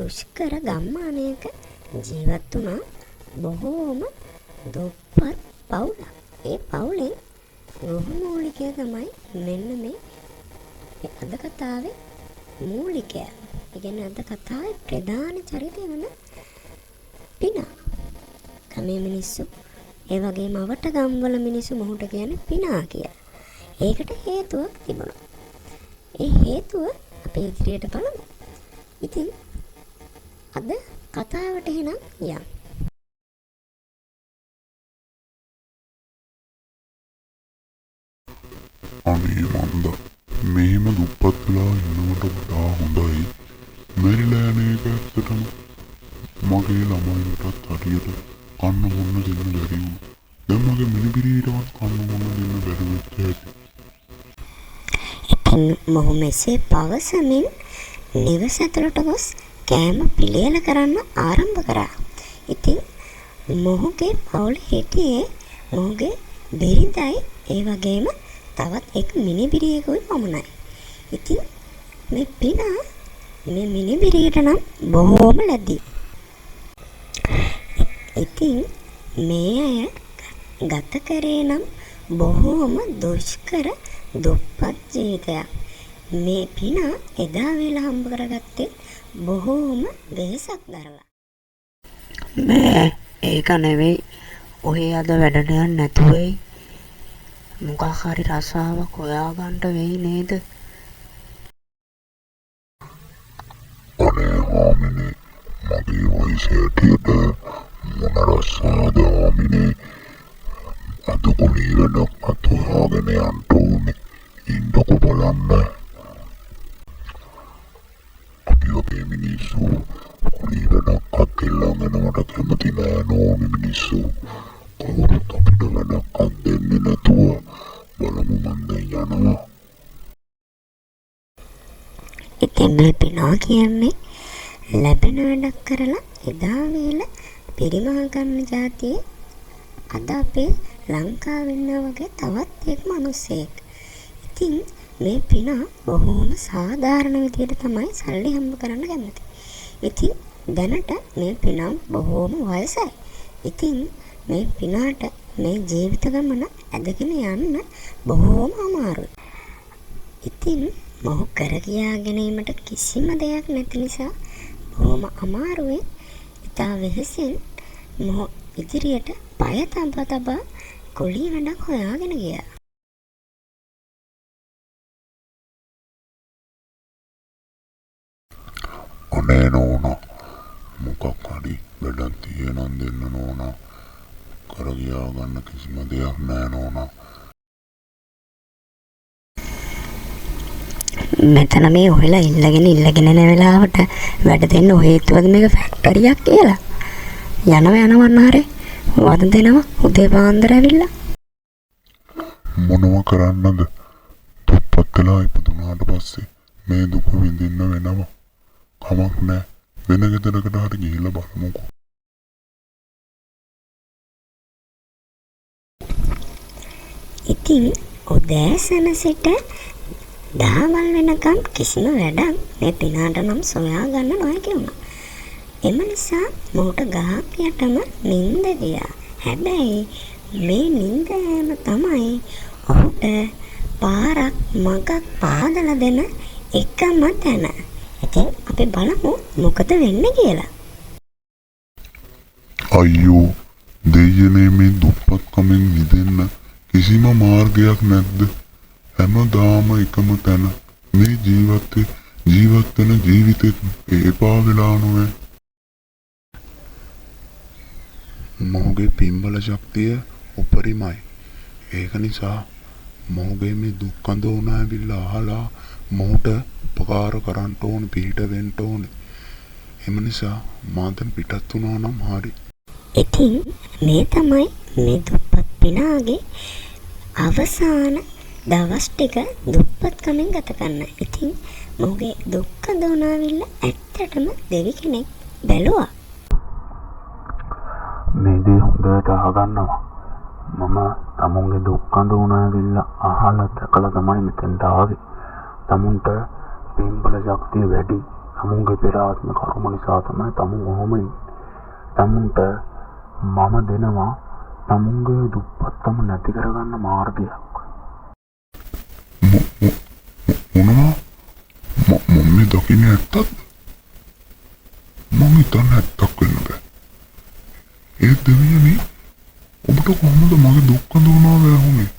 දුෂ්කර ගම්මානයක ජීවත් වුණා බොහෝම දුප්පත් පවුලක්. ඒ පවුලේ ගෘහමූලිකය තමයි මෙන්න මේ අද කතාවේ මූලිකයා. ඒ කියන්නේ අද කතාවේ ප්‍රධාන චරිතය වන පිනා. ගමේ මිනිස්සු ඒ වගේම අවට ගම්වල මිනිස්සු මොහුට කියන්නේ පිනා කියලා. ඒකට හේතුවක් තිබුණා. ඒ හේතුව අපි ඉදිරියට බලමු. ඉතින් අද කතාවට එහෙනම් යමු. අනේ මන්ද මෙහෙම දුප්පත් වෙලා ඉන්නවට වඩා හොඳයි මැරිලා යන එක. ඇත්තටම මගේ ළමයින්ටත් හරියට කන්න මොන්න දෙන්න බැරි වුණා. දැන් මගේ මිනිබිරියටවත් කන්න මොන්න දෙන්න බැරි වෙච්ච හැටි. ඉතින් මොහු මෙසේ පවසමින් නිවස ඇතුළට ගොස් කෑම පිළියෙල කරන්න ආරම්භ කරා. ඉතින් මොහුගේ පවුලේ හිටියේ මොහුගේ බිරිඳයි ඒ වගේම තවත් එක් මිනිබිරියෙකුයි පමණයි. ඉතින් මේ පිනා මේ මිනිබිරියට නම් බොහෝම ලැබි. ඉතින් මේ අය ගත කරේ නම් බොහෝම දුෂ්කර දුප්පත් ජීවිතයක්. මේ පිනා එදා වෙලා හම්බ කරගත්තේ බොහෝම වෙහසක් දරලා. මේ ඒක නෙවෙයි. ඔහේ අද වැඩට යන්න නැතුවයි. මොකක් හරි රසාවක් හොයාගන්න වෙයි නේද? අනේ හාමිනේ මගේ වයසට මොන රසාද හාමිනේ. අද කුණී වැඩක් අත හොයාගෙන යන්න ඕනේ. ඉන්නකො බලන්න. අපි වගේ මිනිස්සු කුණී වැඩක් අත් එල්ලගෙන මට කැමති නෑ නෝනේ මිනිස්සු. කවුරුත් අපිට වැඩක් අත් දෙන්නේ නැතුව බලමු මන් දැන් යනවා. ඉතින් මේ පිනා කියන්නේ ලැබෙන වැඩක් කරලා එදා වේල පිරිමහ ගන්න જાතියේ අද අපේ ලංකාවේ ඉන්නා වගේ තවත් එක් මිනිස්සෙක්. ඉතින් මේ පිනා බොහොම සාධාරණ විදිහට තමයි සල්ලි හම්බ කරන්න කැමති. ඉතින් දැනට මේ පිනා බොහොම වයසයි. ඉතින් මේ පිනාට මේ ජීවිත ගමන ඇදගෙන යන්න බොහොම අමාරුයි. ඉතින් මොහු කර කියා ගැනීමට කිසිම දෙයක් නැති නිසා බොහොම අමාරුවෙන් ඉතා වෙහසෙන් මොහු ඉදිරියට පය තබා කුලී වැඩක් හොයාගෙන ගියා. අනේ නෝනා මොකක් හරි වැඩක් තියෙනම් දෙන්න නෝනා. කර ගියා ගන්න කිසිම දෙයක් නෑ නෝනා. මෙතන මේ ඔයලා ඉල්ලගෙන එන වෙලාවට වැඩ දෙන්න ඔය හේතුවද මේක ෆැක්ටරියක් කියලා. යනවන්න හරි වද දෙනවා උදේ පාන්දර ඇවිල්ලා. මොනව කරන්නද? දුප්පත් වෙලා ඉපදුනාට පස්සේ මේ දුක විඳින්න වෙනවා. කමක් නෑ. වෙන ගෙදරකට හරි ගිහිල්ලා බලමුකෝ. ඉතින් උදෑසන සිට දහවල් වෙනකම් කිසිම වැඩක් මේ පිනාට නම් සොයා ගන්න නොහැකි වුණා. එම නිසා මොහුට ගහක් යටම නිින්ද ගියා. හැබැයි මේ නිින්ද යෑම තමයි ඔහුට පාරක් මගක් පාදලා දෙන එකම තැන. ඉතින් අපි බලමු මොකද වෙන්නේ කියලා. අයියෝ දෙයනේ මේ දුප්පත්කමෙන් මිදෙන්න කිසිම මාර්ගයක් නැද්ද? හැමදාම එකම තැන මේ ජීවත් වෙන ජීවිතේ ඒපා වෙලා නොවේ. මොහුගේ පින්බල ශක්තිය උපරිමයි. ඒක නිසා මොහුගේ මේ දුක් අඳෝන ඇවිල්ලා අහලා මොහුට උපකාර කරන්න ඕන, පිට වෙන්න ඕනේ. එම නිසා මාතන් පිටත් වුණා නම් හරි. ඉතින් මේ තමයි මේ දුප්පත් පිනාගේ අවසාන දවස් ටික දුප්පත්කමෙන් ගත කරන්න. ඉතින් මොහුගේ දුක්ඛ දෝනාවිල්ල ඇත්තටම දෙවි කෙනෙක් බැලුවා. මේ දේ හොඳට අහගන්නවා. මම තමුන්ගේ දුක්ඛ දෝනාවිල්ල අහලා දැකලා තමයි මෙතෙන්ට ආවේ. තමුන්ට පින්බල ශක්තිය වැඩි. තමුන්ගේ පෙර ආත්ම කර්ම නිසා තමයි තමුන් ඔහොම තමුන්ට මම දෙනවා තමුන්ගේ දුප්පත්කම නැති කරගන්න මාර්ගයක්. මොනවා මම මේ දකින්නේ ඇත්තද? මම හිතන්නේ ඇත්තක් වෙන්න බෑ. ඒ දෙවියනේ ඔබට කොහොමද මගේ දුක් අඳුනාව ඇහුනේ?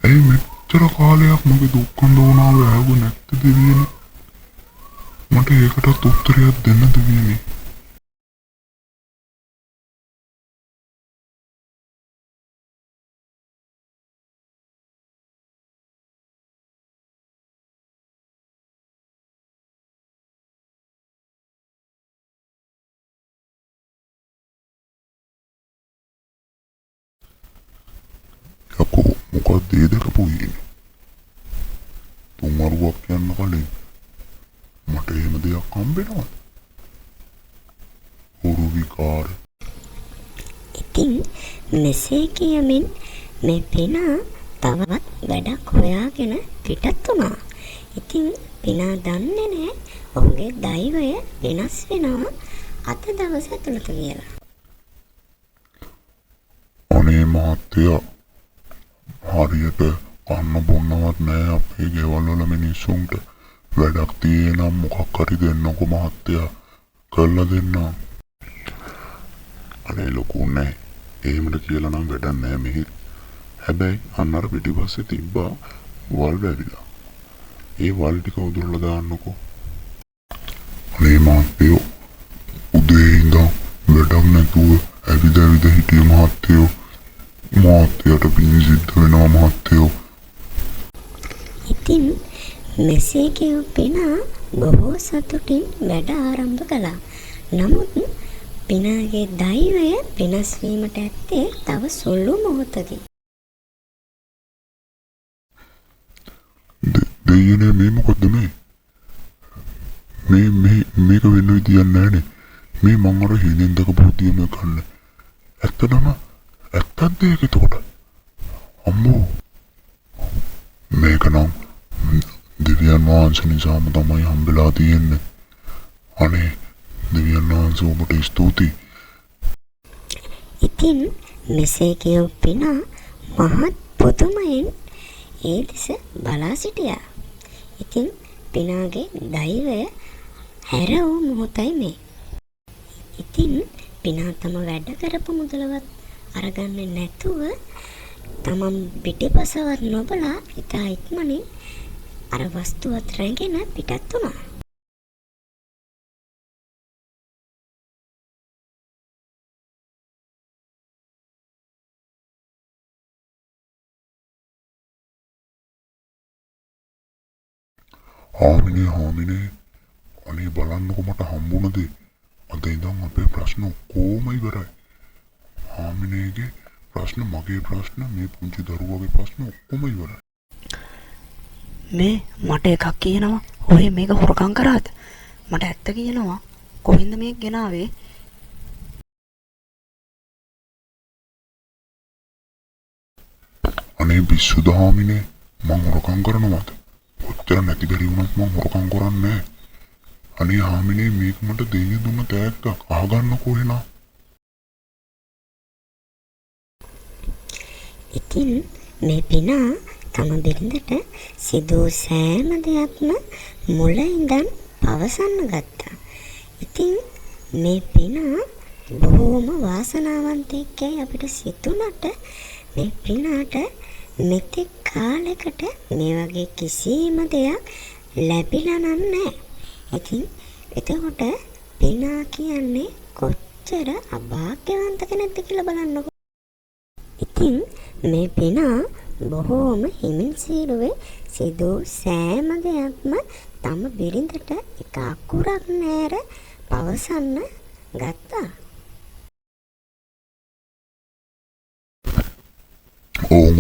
ඇයි මෙච්චර කාලයක් මගේ දුක් අඳුනාව ඇහුවේ නැත්තේ දෙවියනේ? මට ඒකටත් උත්තරයක් දෙන්න දෙවියනේ. යකෝ මොකක්ද ඒ දැකපු ඉන්නේ? තුන්වරුවක් යන්න කලින් මට එහෙම දෙයක් හම්බෙනවද? හුරු විකාර. ඉතින් මෙසේ කියමින් මේ පිනා තවත් වැඩක් හොයාගෙන පිටත් වුණා. ඉතින් පිනා දන්නේ නැහැ ඔහුගේ දෛවය වෙනස් වෙනවා අත දවස ඇතුළත කියලා. අනේ මහත්තයා හරියට කන්න බොන්නවත් නෑ අපේ ගෙවල් වල මිනිස්සුන්ට. වැඩක් තියෙේ නම් මොකක් හරි දෙන්නකො මහත්තයා කරලා දෙන්නම්. අනේ ලොකු නෑ. එහෙමද කියලා නම් වැඩක් නෑ මෙහි. හැබැයි අන්නර පිටිපස්සේ තිබ්බා වල් වැවිලා. ඒ වල් ටික උදුරලා දාන්නකෝ. අනේ මහත්තයෝ උදේ ඉඳන් වැඩක් නැතුව ඇවිද හිටිය මහත්තයෝ. මහත්තයාට පින් සිද්ධ වෙනවා මහත්තයෝ. ඉතින් මෙසේ කියු පිනා බොහෝ සතුටින් වැඩ ආරම්භ කළා. නමුත් පිනාගේ දෛවය වෙනස් වීමට ඇත්තේ තව සුළු මොහොතකි. දෙයියනේ මේ මොකද්ද මේ? මේක වෙන්න විදියක් නැහැනේ. මේ මං අර හිණෙන් දකපු දියම ගන්න. ඇත්තටම ඇත්තක්ද ඒක එතකොට? අම්මෝ මේක නම් දෙවියන් වහන්සේ නිසාම තමයි හම්බෙලා තියෙන්නේ. අනේ දෙවියන් වහන්සේ ඔබට ස්තුතියි. ඉතින් මෙසේ කියු පිනා මහත් පුදුමයෙන් ඒ දෙස බලා සිටියා. ඉතින් පිනාගේ දෛවය හැර වූ මොහොතයි මේ. ඉතින් පිනා තම වැඩ කරපු මුදලවත් අරගන්නේ නැතුව තමන් පිටිපසවත් නොබලා ඉතා ඉක්මනින් අර වස්තුවත් රැගෙන පිටත් වුණා. හාමිනේ අනේ බලන්නකො මට හම්බුණ දේ. අද ඉඳන් අපේ ප්‍රශ්න ඔක්කොම ඉවරයි. හාමිනේගේ ප්‍රශ්න මගේ ප්‍රශ්න මේ පුංචි දරුවගේ ප්‍රශ්න ඔක්කොම ඉවරයි. මේ මට එකක් කියනවා. ඔය මේක හොරකම් කරාද? මට ඇත්ත කියනවා. කොහෙන්ද මේක ගෙනාවේ? අනේ පිස්සුද හාමිනේ මං හොරකම් කරනවද? ඔච්චර නැති බැරි වුණත් මං හොරකම් කරන්නේ නැහැ. අනේ හාමිනේ මේක මට දෙයිය දුන්න තෑග්ගක්. අහගන්නකෝ එහෙනම්. ඉතින් මේ පිනා තම බිරිඳට සිදු සෑම දෙයක්ම මුල ඉඳන් පවසන්න ගත්තා. ඉතින් මේ පිනා බොහෝම වාසනාවන්තයෙක්යි අපිට සිතුනට මේ පිනාට මෙතෙක් කාලයකට මේ වගේ කිසිම දෙයක් ලැබිලා නැහැ. ඉතින් එතකොට පිනා කියන්නේ කොච්චර අභාග්‍යවන්ත කෙනෙක්ද කියලා බලන්නකෝ. ඉතින් මේ පිනා බොහෝම හිමින් සීරුවේ සිදු සෑම දෙයක්ම තම බිරිඳට එක අකුරක් නෑර පවසන්න ගත්තා.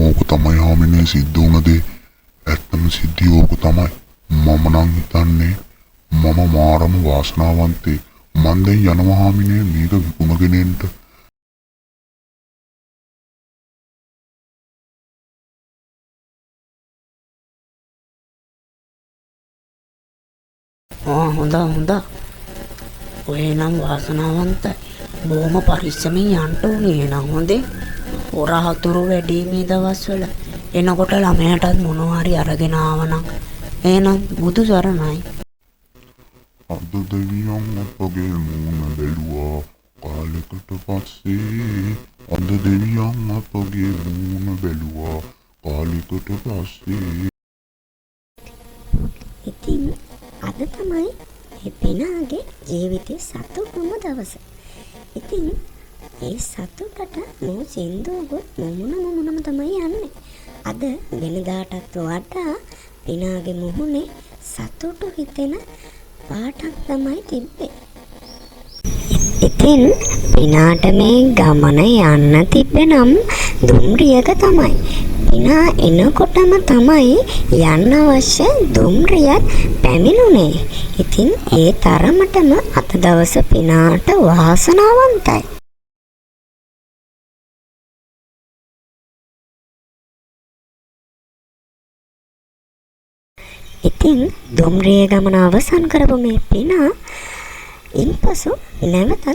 ඕක තමයි හාමිනේ සිද්ධ වුණ දේ. ඇත්තම සිද්ධිය ඕක තමයි. මම නම් හිතන්නේ මම මාරම වාසනාවන්තයෙක්. මන් දැන් යනවා හාමිනේ මේක විකුණගෙන එන්න. හොඳ. ඔය නම් වාසනාවන්තයි. බොහොම පරිස්සමින් යන්න ඕනේ නං හොඳේ. හොරහතුරු වැඩි මේ දවස්වල. එනකොට ළමයාටත් මොනවා හරි අරගෙන ආවනම් එහෙනම් බුදු සරණයි. අද දෙවියන් අපගේ මූණ බැලුවා කාලෙකට පස්සේ. අද දෙවියන් අපගේ මූණ බැලුවා කාලෙකට පස්සේ. ඉතින් අද තමයි මේ පිනාගේ ජීවිතේ සතුටුම දවස. ඉතින් ඒ සතුටට මෝ සින්දුවගොත් මුමුණම තමයි යන්නේ. අද වෙනදාටත් වඩා පිනාගේ මුහුණේ සතුටු හිතෙන පාටක් තමයි තිබ්බේ. ඉතින් පිනාට මේ ගමන යන්න තිබෙනම් දුම්රියක තමයි. පිනා එනකොටම තමයි යන්න අවශ්‍ය දුම්රියක් පැමිණුනේ. ඉතින් ඒ තරමටම අද දවස පිනාට වාසනාවන්තයි. ඉතින් දුම්රිය ගමන අවසන් කරපු මේ පිනා ඉන්පසු නැවතත්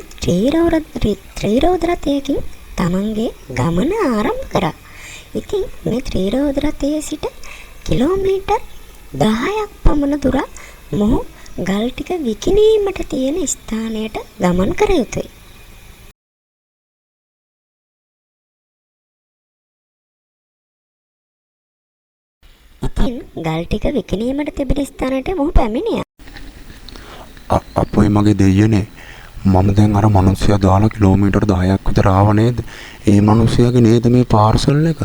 ත්‍රිරෝද රථයකින් තමන්ගේ ගමන ආරම්භ කරා. ඉතින් මේ ත්‍රිරෝද රථයේ සිට කිලෝමීටර් 10ක් පමණ දුරක් මොහු ගල් ටික විකිණීමට තියෙන ස්ථානයට ගමන් කර යුතුයි. ඉතින් ගල් ටික විකිණීමට තිබෙන ස්ථානයට මොහු පැමිණියා. අපොයි මගේ දෙයියනේ මම දැන් අර මිනිස්සයා දාලා කිලෝමීටර් 10ක් විතර ආව නේද? ඒ මිනිස්සයාගේ නේද මේ පාර්සල් එක?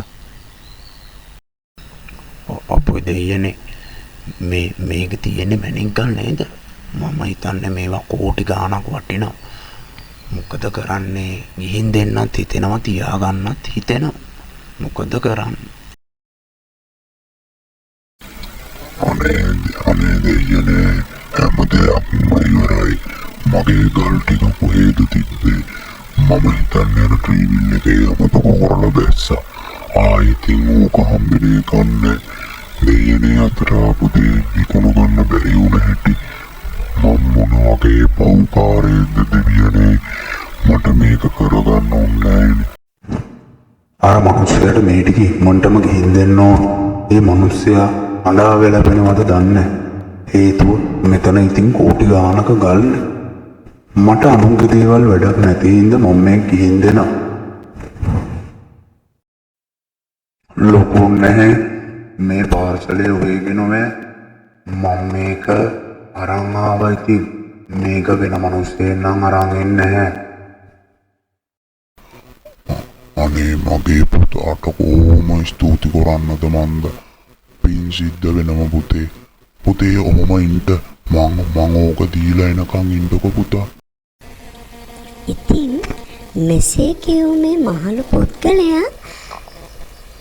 අපොයි දෙයියනේ මේක තියෙන්නේ මැනින් ගන්න නේද? මම හිතන්නේ මේවා කෝටි ගාණක් වටිනවා. මොකද කරන්නේ? ගිහින් දෙන්නත් හිතෙනවා තියාගන්නත් හිතෙනවා. මොකද කරන්නේ? අනේ දෙයියනේ හැමදේම ඉවරයි. මගේ ගල් ටික කොහෙද තිබ්බේ? මම හිතන්නේ අර ට්‍රීවිල් එකේ අමතක කරලා බැස්සා. ආයිතින් ඕක හම්බෙන්නේ කන්නේ. දෙයියනේ අතර ආපු දේ විකුණු ගන්න බැරි වුණ හැටි. මම මොන වගේ පව්කාරයෙක්ද දෙවියනේ. මට මේක කරගන්න ඕනේ නෑනේ. අර මිනිස්සයාට මේ ටික ඉක්මනටම ගිහින් දෙන්න ඕන. ඒ මිනිස්සයා අඬා වෙලපෙනවද දන්නේ. හේතුව මෙතන ඉතින් කෝටි ගාණක ගල්නේ. මට අනුන්ගේ දේවල් වැඩක් නැති හින්දා මම මේ ගිහින් දෙනවා. ලොකු නැහැ මේ පාර්සලේ ඔයගෙන මම මේක අරන් ආවා. ඉතින් මේක වෙන මිනිස්සෙන් නම් අරන් එන්නේ නැහැ. අනේ මගේ පුතාට කොහොම ස්තුති කරන්නද මන්ද. පින් සිද්ධ වෙනම පුතේ. පුතේ ඔහොම ඉන්න මං ඕක දීලා එනකන් ඉන්නකො පුතා. ඉතින් මෙසේ කියූ මේ මහලු පුද්ගලයා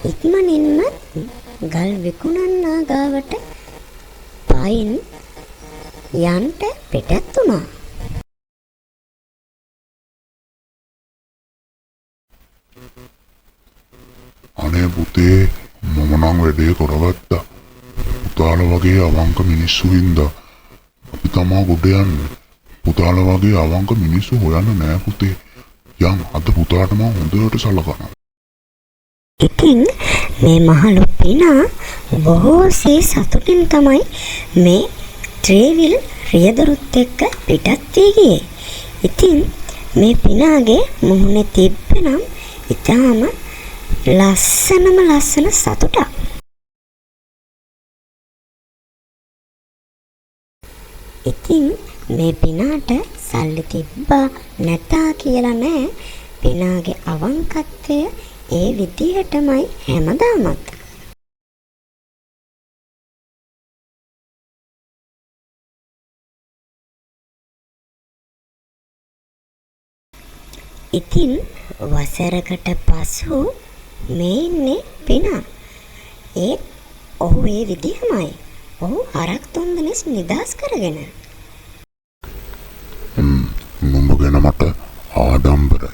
ඉක්මනින්ම ගල් විකුණන්නා ගාවට පයින් යන්ට පිටත් වුණා. අනේ පුතේ මම නම් වැඩේ කරගත්තා. පුතාලා වගේ අවංක මිනිස්සු හින්දා අපි තමා ගොඩ යන්නේ. පුතාලා වගේ අවංක මිනිස්සු හොයන්න නෑ පුතේ. යම් අද පුතාට මම හොඳට සලකනවා. ඉතින් මේ මහලු පිනා බොහෝසේ සතුටින් තමයි මේ ට්‍රේවිල් රියදරුත් එක්ක පිටත් වී ගියේ. ඉතින් මේ පිනාගේ මුහුණේ තිබ්බනම් ඉතාම ලස්සන සතුටක්. ඉතින් මේ පිනාට සල්ලි තිබ්බා නැතා කියලා නෑ. පිනාගේ අවංකත්වය ඒ විදිහටමයි හැමදාමත්. ඉතින් වසරකට පසු මේ ඉන්නේ පිනා. ඒත් ඔහු ඒ විදිහමයි. ඔහු හරක් 3 දෙනෙක් නිදාස් කරගෙන. නුඹ ගැන මට ආඩම්බරයි.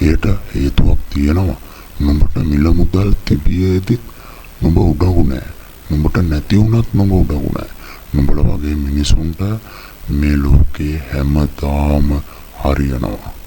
ඒට හේතුවක් තියෙනවා. නුඹට මිල මුදල් තිබියේදිත් නුඹ උඩඟු නෑ. නුඹට නැති වුණත් නුඹ උඩඟු නෑ. නුඹලා වගේ මිනිසුන්ට මේ ලෝකේ හැමදාම හරියනවා.